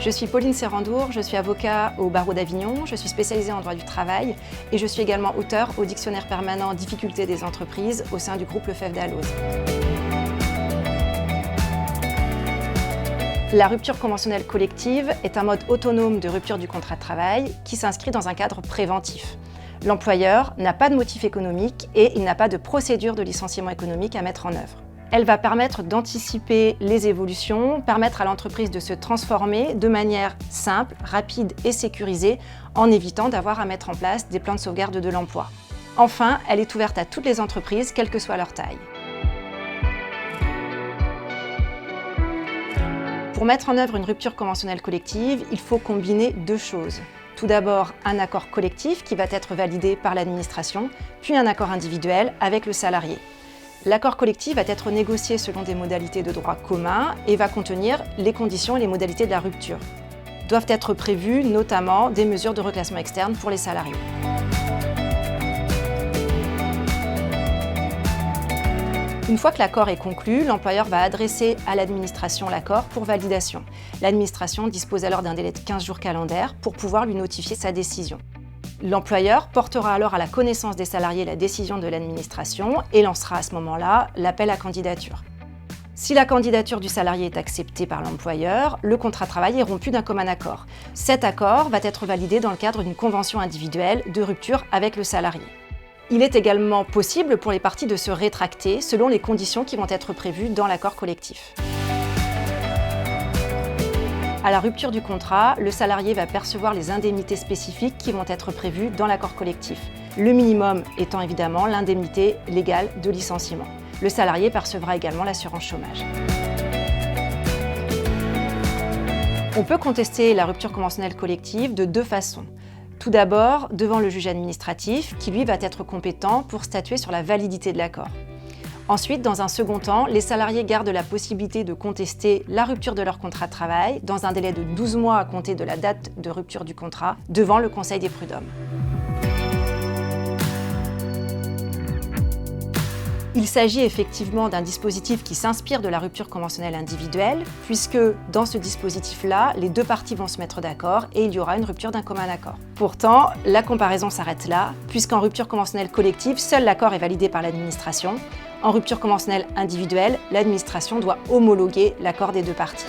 Je suis Pauline Serrandour, je suis avocat au barreau d'Avignon, je suis spécialisée en droit du travail et je suis également auteure au dictionnaire permanent Difficultés des entreprises au sein du groupe Lefebvre Dalloz. La rupture conventionnelle collective est un mode autonome de rupture du contrat de travail qui s'inscrit dans un cadre préventif. L'employeur n'a pas de motif économique et il n'a pas de procédure de licenciement économique à mettre en œuvre. Elle va permettre d'anticiper les évolutions, permettre à l'entreprise de se transformer de manière simple, rapide et sécurisée en évitant d'avoir à mettre en place des plans de sauvegarde de l'emploi. Enfin, elle est ouverte à toutes les entreprises, quelle que soit leur taille. Pour mettre en œuvre une rupture conventionnelle collective, il faut combiner deux choses. Tout d'abord, un accord collectif qui va être validé par l'administration, puis un accord individuel avec le salarié. L'accord collectif va être négocié selon des modalités de droit commun et va contenir les conditions et les modalités de la rupture. Doivent être prévues notamment des mesures de reclassement externe pour les salariés. Une fois que l'accord est conclu, l'employeur va adresser à l'administration l'accord pour validation. L'administration dispose alors d'un délai de 15 jours calendaires pour pouvoir lui notifier sa décision. L'employeur portera alors à la connaissance des salariés la décision de l'administration et lancera à ce moment-là l'appel à candidature. Si la candidature du salarié est acceptée par l'employeur, le contrat de travail est rompu d'un commun accord. Cet accord va être validé dans le cadre d'une convention individuelle de rupture avec le salarié. Il est également possible pour les parties de se rétracter selon les conditions qui vont être prévues dans l'accord collectif. À la rupture du contrat, le salarié va percevoir les indemnités spécifiques qui vont être prévues dans l'accord collectif. Le minimum étant évidemment l'indemnité légale de licenciement. Le salarié percevra également l'assurance chômage. On peut contester la rupture conventionnelle collective de deux façons. Tout d'abord, devant le juge administratif, qui lui va être compétent pour statuer sur la validité de l'accord. Ensuite, dans un second temps, les salariés gardent la possibilité de contester la rupture de leur contrat de travail dans un délai de 12 mois à compter de la date de rupture du contrat devant le Conseil des prud'hommes. Il s'agit effectivement d'un dispositif qui s'inspire de la rupture conventionnelle individuelle, puisque dans ce dispositif-là, les deux parties vont se mettre d'accord et il y aura une rupture d'un commun accord. Pourtant, la comparaison s'arrête là, puisqu'en rupture conventionnelle collective, seul l'accord est validé par l'administration. En rupture conventionnelle individuelle, l'administration doit homologuer l'accord des deux parties.